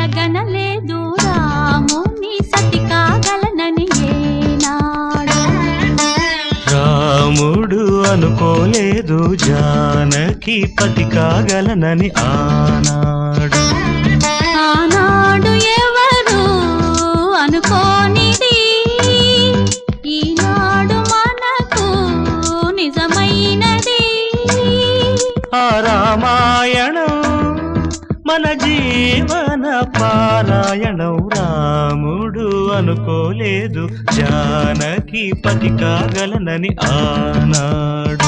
కలగనలేదు రాముని సతి కాగలనని ఏనాడు. రాముడు అనుకోలేదు జానకి పతి కాగలనని ఆనాడు. ఆనాడు ఎవరు అనుకోనిది ఈనాడు మనకు నిజమైనది. ఆ రామాయణం మన జీవన పారాయణం. రాముడు అనుకోలేదు జానకి పతి కాగలనని ఆనాడు.